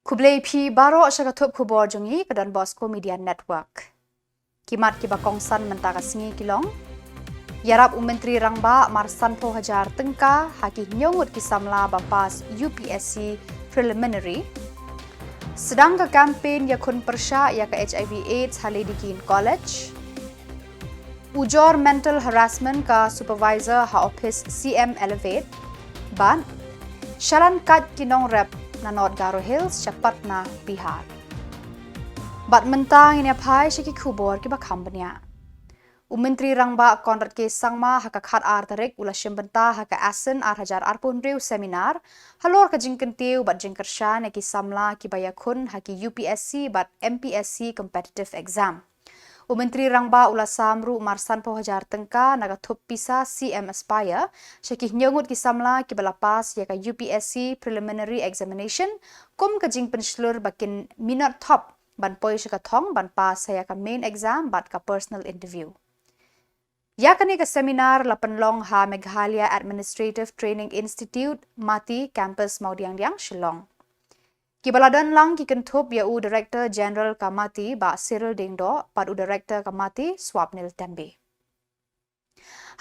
Kublai P baro syakatup Khuborjylla ke Donbosco Media Network. Kimat ki bakongsan mentaka singi kilong. Yarap Menteri Rangba Marsan Po Hajar Tengka haki nyongut ki Samla bapas UPSC preliminary. Sedang ke kampen yakun persya ya ke HIV AIDS haledikin college. Ujor mental harassment ka supervisor ha office CM Elevate. Ban Sharan kat kinong rep na North Garo Hills, Patna, Bihar. Bat mentang ini apai syaki Khubor ki bakambanya. Menteri Rangba Konrad ke Sangma haka khat artarik ula syembenta haka asen hajar arpun riu seminar halor ka jingkentiu bat jingkershan ki Samla ki bayakun haki UPSC bat MPSC competitive exam. Menteri Rangba ula samru Marsan Po Hajar Tengka naga thup pisa CM Aspire syaki nyongut ki Samla ki balapas ya ka UPSC preliminary examination kum ka jing penslur bakin minor top ban poi syaka thong ban pas saya ka main exam bat ka personal interview. Ya kani ka seminar lapenlong ha Meghalaya Administrative Training Institute Mati campus Maudiang Shillong. Kibaladan lang kikentup ya u Director General Kamati ba Cyril Dingdo pad u Director Kamati Swapnil Tembe.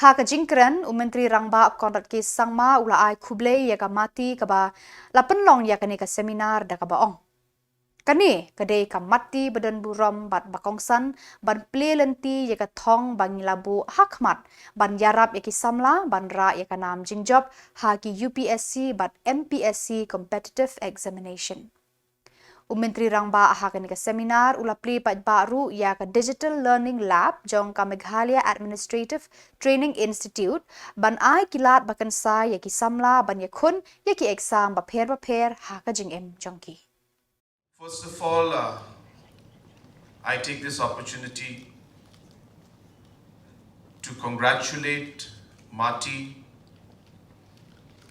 Ha ka jingkren Menteri Rangba Konrad ke Sangma ula ai Kublai ya Kamati ka ba lapenlong ya kani ka seminar da ka baong. Kani kadai kamati badan buram bat bakongsan ban plelenti ya ka thong bang labu hakmat ban yarap ya ki Samla ban ra ya ka nam jingjob ha ki UPSC bat MPSC competitive examination. Menteri Rangba akan ke seminar ula pli pat baru ya ke Digital Learning Lab jong ka Meghalaya Administrative Training Institute ban ai kilat bakan sa ya ki Samla ban ya kun ya ki exam baper ha ka jing em jongki. First of all, I take this opportunity to congratulate Mati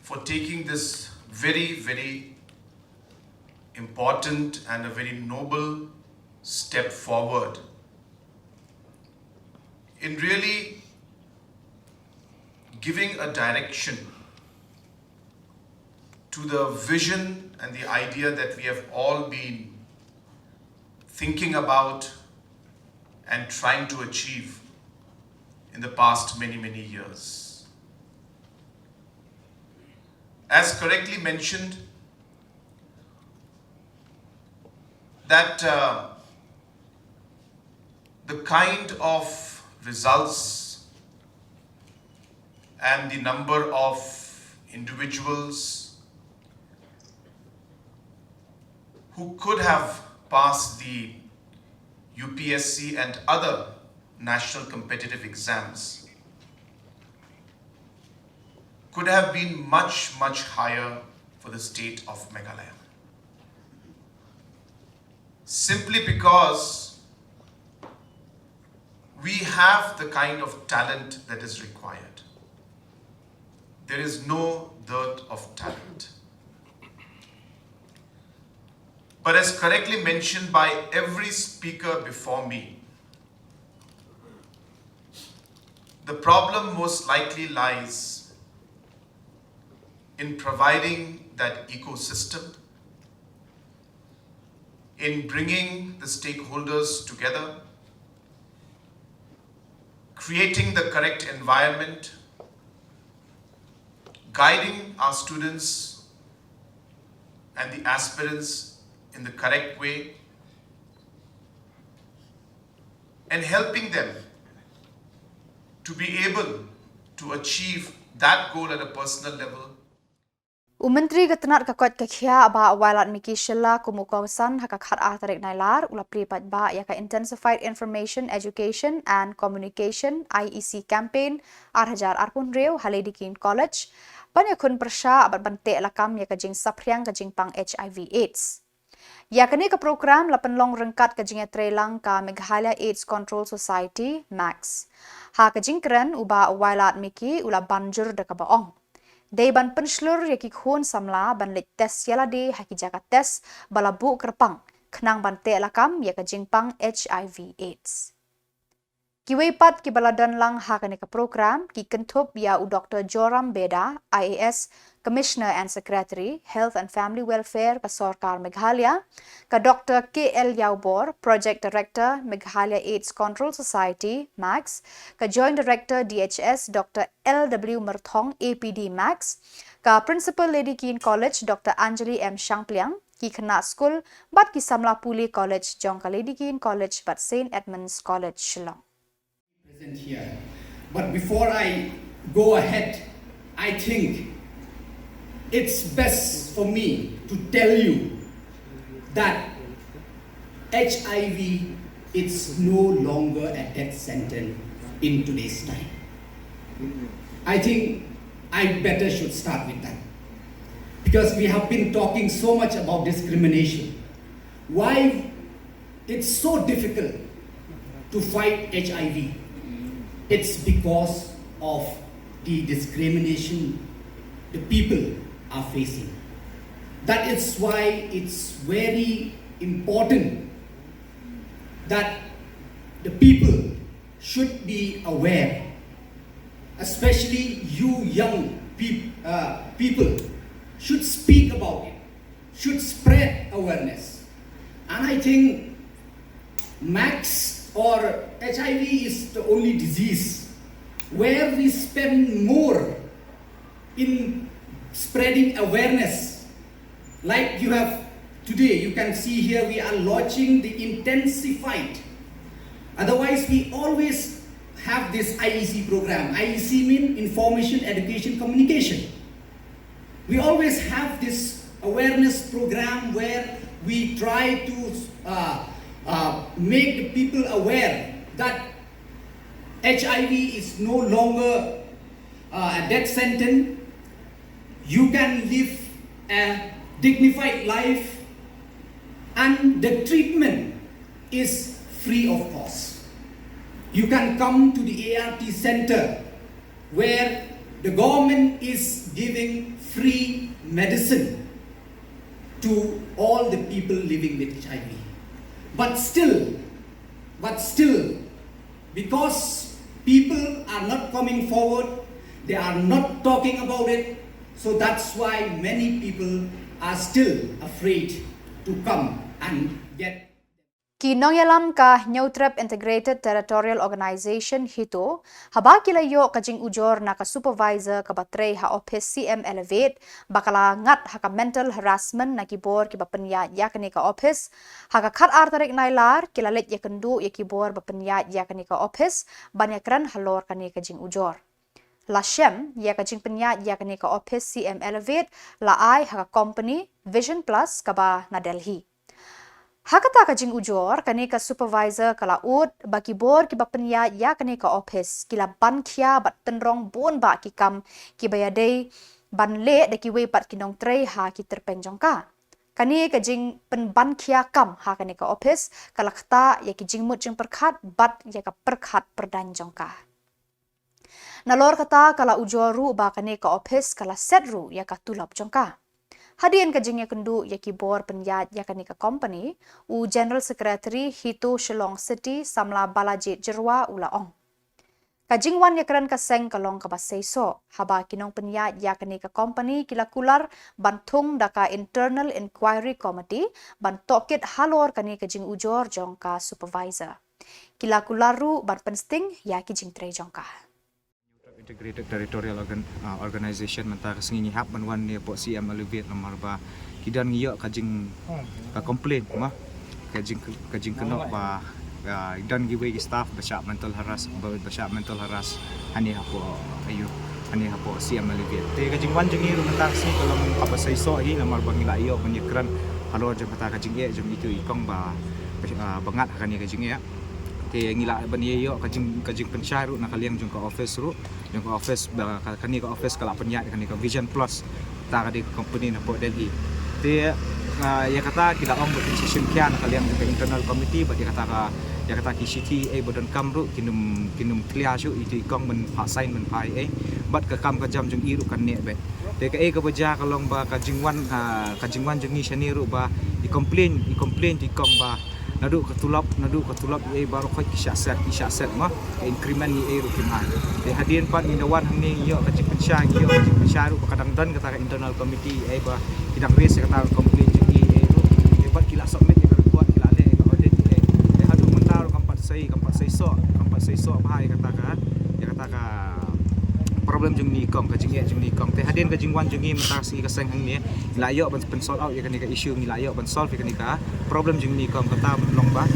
for taking this very important and a very noble step forward in really giving a direction to the vision and the idea that we have all been thinking about and trying to achieve in the past many years. As correctly mentioned, that the kind of results and the number of individuals who could have passed the UPSC and other national competitive exams could have been much higher for the state of Meghalaya. Simply because we have the kind of talent that is required. There is no dearth of talent. But as correctly mentioned by every speaker before me, the problem most likely lies in providing that ecosystem, in bringing the stakeholders together, creating the correct environment, guiding our students and the aspirants in the correct way, and helping them to be able to achieve that goal at a personal level. Menteri ketenat kakot kekhia ba walat miki Jylla kumukongsan haka khat artarik Nailar ula pripat ba ya ka intensified information education and communication IEC campaign hajar arpun riu haledikin college ban yakun persya abat bante lakam ya ka jing sapriang ka jing pang HIV AIDS. Ya kini ke program lapenlong rengkat ke jing trelang ka Meghalaya AIDS Control Society MAX. Ha ka jing keren uba walat miki ula banjur de ka baong. Day ban penslur ya ki khun Samla ban lek tes yala de haki jaka tes balabu kerpang kenang ban te lakam ya ka jingpang HIV AIDS. Kiweipat ki baladan lang hakane ka program ki kentup ya u Dr. Joram Beda IAS Commissioner and Secretary, Health and Family Welfare ka Sarkar Meghalaya, ka Dr. KL Yaubor, Project Director, Meghalaya AIDS Control Society, MAX, ka Joint Director, DHS, Dr. LW Merthong, APD MAX, ka Principal Lady Keen College, Dr. Anjali M. Shangpliang, ki Khana School, bat ki Samla Puli College, Jongka Lady Keen College, but St. Edmunds College, Shillong. Present here. But before I go ahead, I think it's best for me to tell you that HIV is no longer a death sentence in today's time. I think I better should start with that. Because we have been talking so much about discrimination. Why it's so difficult to fight HIV? It's because of the discrimination the people are facing. That is why it's very important that the people should be aware, especially you young people should speak about it, should spread awareness. And I think MAX or HIV is the only disease where we spend more in spreading awareness. Like you have today, you can see here we are launching the intensified. Otherwise, we always have this IEC program. IEC means Information, Education, Communication. We always have this awareness program where we try to make the people aware that HIV is no longer a death sentence. You can live a dignified life, and the treatment is free of cost. You can come to the ART center where the government is giving free medicine to all the people living with HIV. But still, because people are not coming forward, they are not talking about it, so that's why many people are still afraid to come and get. Ki nongyalam ka Neutrep Integrated Territorial Organization hito, haba kilayo kajing ujor na ka supervisor ka batrey ha office CM Elevate, bakala ngat ha ka mental harassment na kibor ki bapenya ya kani ka office, ha ka khat artarik Nailar kilalet ya kendu ya kibor bapenya ya kani ka office, banyakran halor kani kajing ujor. Lashem ya kajing penya ya kani ka office CM Elevate, la ai ha ka company Vision Plus ka ba na Delhi. Hakata kajing ujor kani ka supervisor kala ut baki bor ki bapenya ya kani ka office kila ban khia bat tenrong bon ba ki kam ki bayadei ban le de ki we pat kinong trei ha ki terpeng jongka kani kajing pen ban khia kam ha kani ka office kala khta ya ki jing mut jing perkhat bat ya ka perkhat perdan jongka nalor kata kala ujoru ba kani ka office kala setru ya ka tulap jongka. Hadian kajing ya kendu ya kibor penyat ya kanika company u General Secretary Hito Shillong City Samla Balajit Jerwa ulaong. Kajing wan ya keren kaseng kalong kabaseiso haba kinong penyat ya kanika company kilakular bantung daka Internal Inquiry Committee ban tokit halor kani kajing ujor jongka supervisor. Kilakularu ban pensting ya kijing tre jongka. Integrated Territorial Organization mentara sengi hap banwan ni po CM Elevate nomor ba kidan ngiyo kajing ka complain mah kajing kena ba dan giwe staff basya mental harass hani hapo ayu hani hapo CM Elevate te kajing wan jeng iru mentara sengi kalau apa saiso hi nomor ba ngilayo penyekran halo jeng kata kajing ye jeng itu ikong ba bangat hakani kajing ya te ngila bani yo kajing pensyaru nak kalian jung ka office kani ka office kala penyat kani ka Vision Plus ta ka di company na po Delhi te ya kata kita ong decision kian kalian ke internal committee ba ya kata ki city bodon kamru kinum clear shu itu ikong men sign men pai bat ka kam ka jam jung iru kan ne be te ka ka baja kalong ba kajingwan jung ni shani ru ba i complain ti kong ba nadu katulap ye baru khoi kisah set mah increment ye ru kimai de hadian pan indawan hangni yo kacik pensang yo kacik pensang ru kadang dan kata internal committee ba tidak raise kata complain jadi ru hebat kila submit ye kuat kila le audit de hadu mentar kampat sai so bahai kata problem jeng ni kong te hadian ka jingwan jengi mentasi ka seng hang ni layo ban solve out ya kan ka issue ni layo ban solve kan ka problem jeng ni kong kata long ba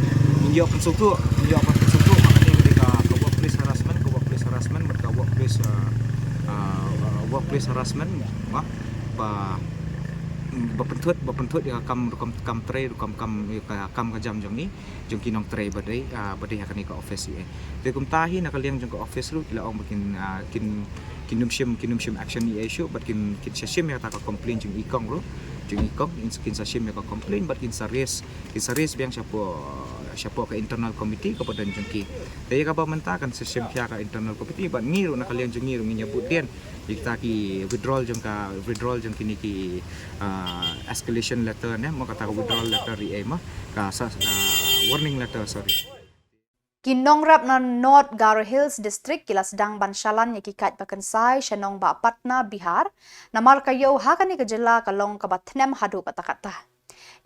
yo pen sutu makani ketika workplace harassment mereka workplace harassment ba bapentut ya kam tray kam ka jam jeng ni jeng kinong tray badai akan ka office ye te kum tahi nak liang jeng ka office ru ila ong bikin kinum action ni issue but kin sashim ya ta ka complain jeng ikong ru jeng ikong kin sashim ya ka complain but kin saris biang siapa ke internal committee kepada jengki daya ka mentakan sashim kya ka internal committee but ngiru nak liang jeng ngiru nyebut den kita ki withdrawal jeng kini ki escalation letter ne mo kata withdrawal letter ri mah ka warning letter sorry Kinong rap na North Garo Hills District kila sedang bansalan ya kikat bakansai Shanong ba Patna Bihar namar kayo hakani ke Jylla kalong ka batnem hadu patakata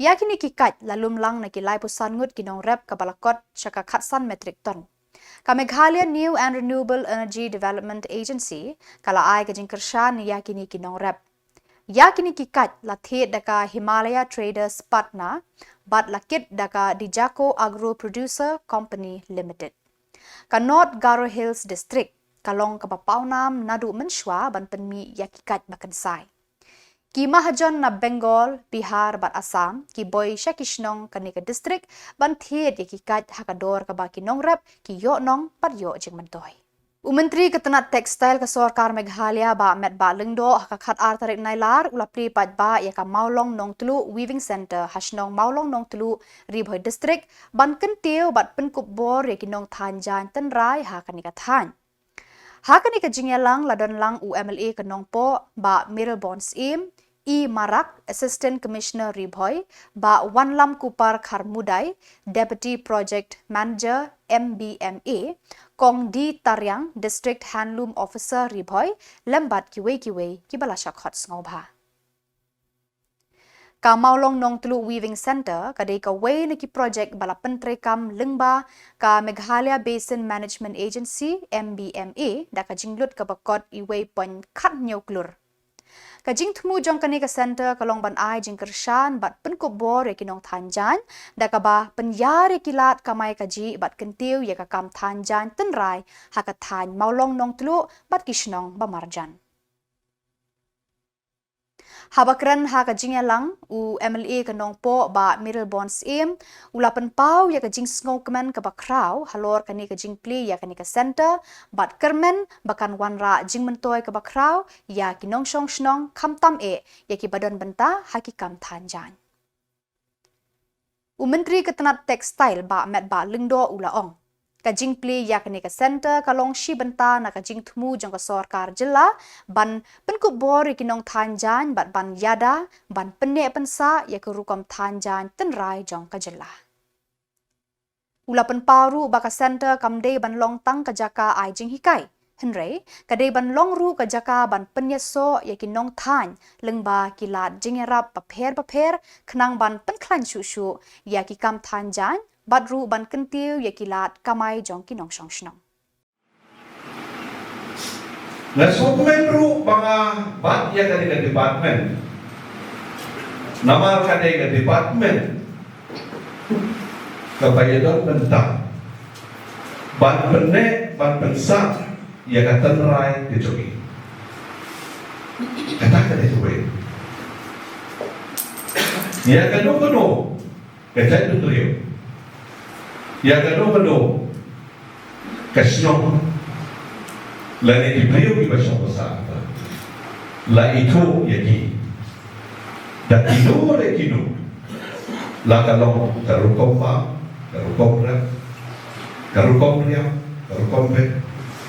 yakini kikat lalum lang na kilai pusan ngut kinong rap ka balakot syaka khatsan metric ton ka Meghalaya New and Renewable Energy Development Agency kala ai ka jingkershan yakini kinong rap yakini kikat lathet daka Himalaya Traders Partner bat lakit daka Dijako Agro Producer Company Limited. Ka North Garo Hills District, kalong kapapaunam nadu menshwa ban penmi yakikat bakansai. Ki mahajon na Bengal, Bihar bat Assam, ki boy Shakishnong kanika district ban thiet yakikat hakador ka baki nongrap ki yo nong pat yo jing mentoy. Menteri Ketenat Tekstil ke Sorkar Meghalaya ba met ba lengdo hakakat artarik Nailar ulapri pat ba ya ka Maulong Nong Telu Weaving Center hasnong Maulong Nong Telu Ribhoi District ban kentiu bat pen Khubor ya kinong thanjan tenrai hakanika than. Hakanika jingyalang ladon lang UMLA kenong po ba Mirrelbons E. Marak, Assistant Commissioner Ribhoi, ba Wanlam Kupar Kharmudai, Deputy Project Manager MBMA, Kong D. Taryang, District Handloom Officer Ribhoi, lembat kiwe kibalasyak hot ngobha. Ka Maulong Nong Telu Weaving Center, kadai ka way na ki project bala pentrekam lengba ka Meghalaya Basin Management Agency MBMA da ka jinglut ka bakot iwe pon kat nyuklur. Kajing temu jong kanika center kalong ban ai jing kershan bat pen Khubor ya kinong thanjan da ka ba penyare kilat kamai kaji bat kentiu ya ka kam thanjan tenrai haka than Maulong Nong Telu bat kishnong ba marjan. Habakran haka jingya lang u MLA kanong po ba Mirrelbons ulapan pau ya ka jing snowman ka bakraw halor kani ka jing pli ya kani ka center bat kermen bakan wanra jing mentoy ka bakraw ya kinong shnong kamtam ya ki badan benta haki kam thanjan. Menteri Ketenat Tekstil ba met ba lengdo ulaong kajing pli ya kani ka center kalong shi benta na kajing temu jong ka Sorkar Jylla ban pen Khubor kinong thanjan bat ban yada ban penne pensa ya kerukom thanjan tenrai jong ka Jylla. Ulapan paru baka center kamde ban long tang ka jaka ai jing hikai henry kadai ban long ru ka jaka ban penyeso ya kinong than lengba kilat jingerap paper kenang ban penklan shushu ya ki kam thanjan badru ban kentiu ya kilat kamai jong kinong shnong. Na dokumen ru mga bat ya kanina department. Namar kanina department. Kabayadon benta. Ban penne, ban pensa ya katanrai dicoki. Katakan itu we. Ya kano kata itu yang kedua kasino la ni beliau di bahasa besar la itu yaki dan itu la kalau karukompa karukomra karukomria karukombe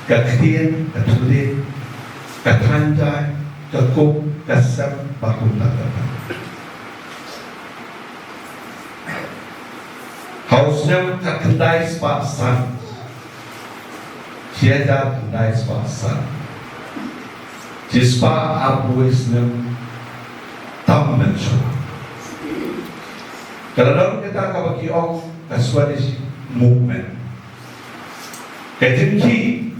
kaktian katulin kathanjai kakup kasam bakunta Hausnya tak kendai sepasan. Siapa kendai sepasan. Jispa abuisnem tam mencoba. Kalau kita kabaki ong Swedish movement. Ketinggi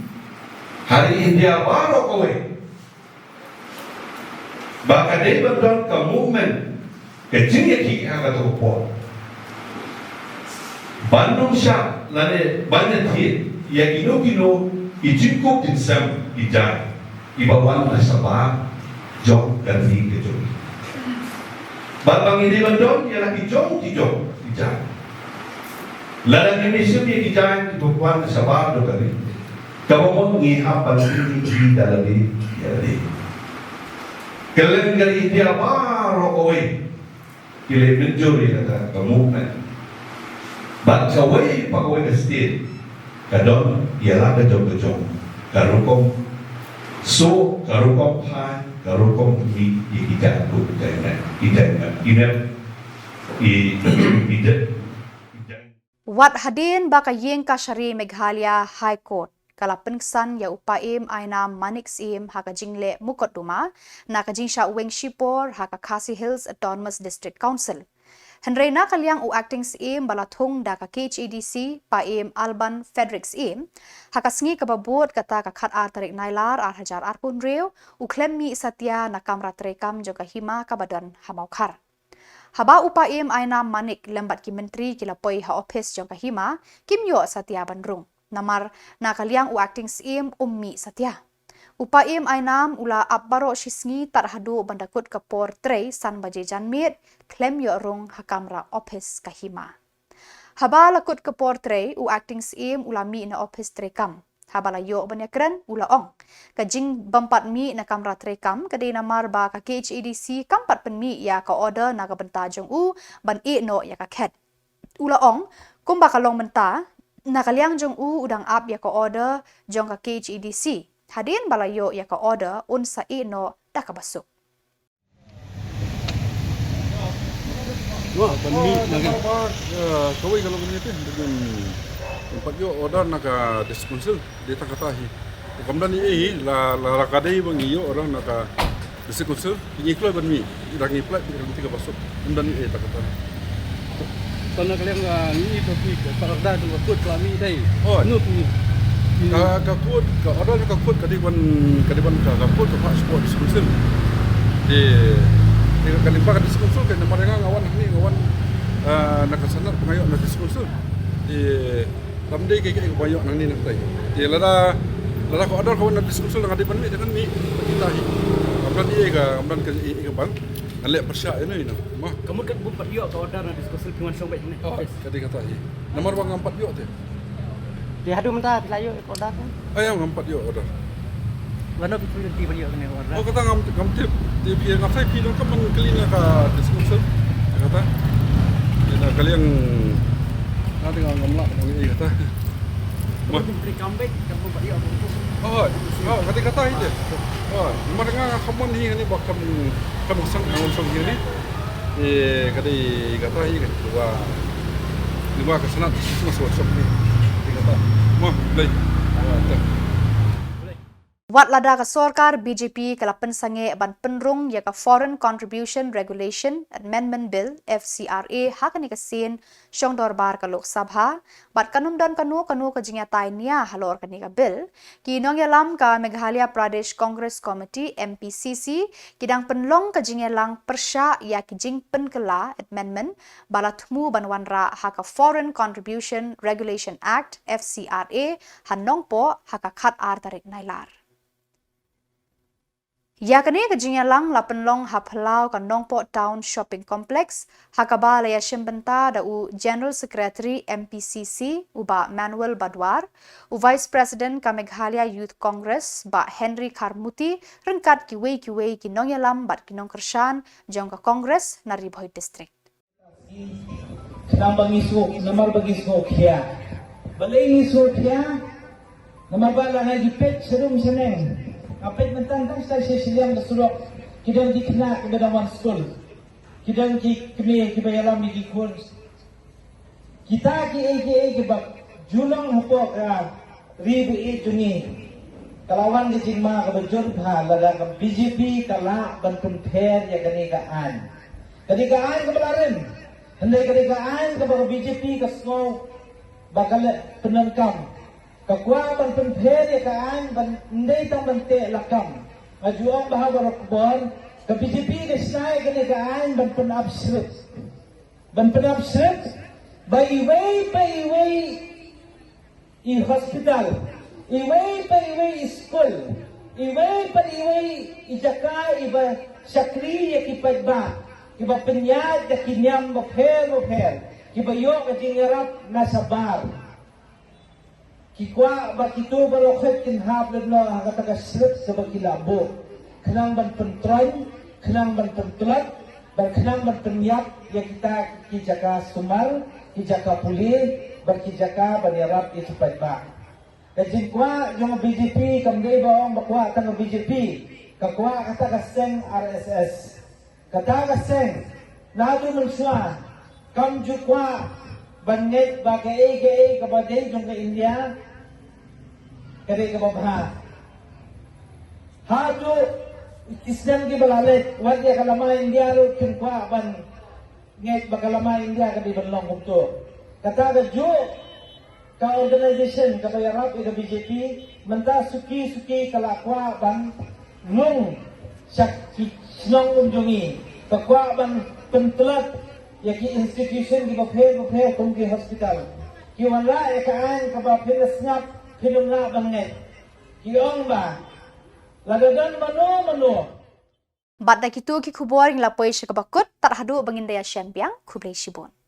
hari India baru kowe. Baka dia berdon ke movement ketinggi ki agak terupor. Bandung Syah lade banyak dia yang kino ijingkup dinsam ijai ibawan nasabah jom ganti kejom. Babang ini berdon ialah kijong ijai. Ladang Indonesia dia ijai ibawan nasabah dokari. Kamu mau ngihap paling di dalam ini. Kalian dari India baru kowe kile mencuri kata movement. Baca way pagawai state kadon ialah kejong karukom so karukom pai karukom mi ikat ku jangan Wat hadin baka yeng kashari Meghalaya High Court kala pengsan ya upaim aina manik sim haka jingle mukot duma na kajing sha weng shipor haka Khasi Hills Autonomous District Council. Henreina kaliang u acting sim balathung da ka KHEDC paim Alban Frederick sim haka sngi kababot kata ka khat ar tarik Nailar ar hajar ar pun reu u klem mi satya na kamra trekam joka hima kabadan hamaukar. Haba upaim aina manik lembat ki menteri kila poi ha office joka hima kimyo satya bandrung. Namar na kaliang u acting sim ummi satya. Upaim ainam ula abbaro shisngi tarhadu bandakut kapor trei san baje janmit klem yo rung hakamra office kahima. Haba lakut kapor trei u acting sim ula mi na office trekam. Haba la yo banyakran ula ong. Kajing bampat mi na kamra trekam kadai namar ba ka KHEDC kampat pen mi ya ka order na ka benta jong u ban e no ya ka khet. Ula ong kumba kalong benta na kaliang jong u udang ap ya ka order jong ka KHEDC. Hadin balayo ya ka order unsa ino dakabasuk. Wah, kami kawai kalau begini dengan tempat yo order naka diskonsil dia tak katahi. Kemudian ini la rakadai bangi yo orang naka diskonsil ini keluar bami dah ngiplai dengan tiga basuk. Kemudian ini tak katahi. Karena kalian ini tapi tak ada dengan kod kami dai. Oh, Nut ni. Kakut, order kakut kadiban kakut ke pasport diskonsil. Di kalimpa diskonsil kan mereka ngawan nakasanar pengayok na diskonsil. Di tamdai kaya bayok nang ni nantai. Di lada ko order kawan na diskonsil nang kadiban mi dengan mi kita hi. Kemudian ke ban alek persyak ini mah. Kamu kan bumpat yo ka order na diskonsil pingan sobek ni. Oh, kadi kata hi. Nomor bang 4 yo tu. Dia hadu mentah pilayo order kan. Ayam 4 yo order. Wano pitu di beliau kena order. Oh kata ngam tip dia ngatai pi dong kan kelina ka diskonsil. Kata dia kalian nanti ngamlak ini kata. Kamu menteri comeback kamu bumpat yo. Oh, kata itu. Oh, mereka kamu ni bakam kamu sang ini. Kata ini dua kesenat semua workshop ni. Kata, mah boleh. Wat lada ka sorkar BJP kala pensange ban penrung ya ka Foreign Contribution Regulation Amendment Bill FCRA hakani ka sin syong dorbar ka Lok Sabha bat kanum dan kanu ka jinya tainia halor kani ka bill ki nong yalam ka Meghalaya Pradesh Congress Committee MPCC kidang penlong ka jinya lang persya ya ki jing penkela amendment balatmu banwanra haka Foreign Contribution Regulation Act FCRA hanong po haka khat ar tarik Nailar. Yakani kajinya lang lapenlong haphalau ka Nongpo Town Shopping Complex hakaba laya shimbenta da u General Secretary MPCC uba Manuel Badwar u Vice President ka Meghalaya Youth Congress ba Henry Karmuti rengkat kiwei ki nongyalam bat kinong kershan jong ka Congress na Ribhoy District. Namar bagi smoke here. Balai smoke here. Namar bala na dipet serum seneng. Apet mentang sa Shillong Surok kidang dikna ke dalam school kidang ki kami bayalam di course Kita ki bak Shillong hapok ribu jungi. Kalawan ke jingma ke bejun pha lada ke BJP kala ban compare ya kanikaan. Kanikaan ke belarin. Hendai kanikaan ke bak BJP ke snow bakal penangkam. Kakwa ban compare ya kaan ban ndai tang ban te lakam. Majuang bahawa Khubor ke BJP ke snai kanikaan ban penabsrit. Ban penabsrit by way in hospital, iway school, iway ijaka iba sakri ya kipagba, iba penyad ya kinyam bopher, iba yok at jingarap nasa bar. Kikwa ba kito barokhet kinhablad na hangatagaslit sa bagilabo. Kanang ban pentroy, kanang ban pentulat, kanang ban penyap ya kita kijaka sumar, kijaka puli, berkijaka banyarap itu pagba. Kajin kwa yung BJP kamday baong bakwa tang BJP kakwa kata kaseng RSS kata kaseng nado manswa kamju kwa banget bagay kabaday yung ka India kare kababha hado Islam ki balalet wadi kalama India ro kinkwa ban nget bakalama India kadi banlong kumto kata jo ka organisation ka bayarap ida BJP menta suki kalakwa ban nung sakki snong unjungi kakwa ban pentelat yaki institution di baphe tungki hospital ki wala ekaan ka ba pinasngap pinumna banget ki ong ba ladadan mano Bat da kitu ki Khubor ing lapoi shikabakut tarhadu bangindaya syampiang Khuborjylla.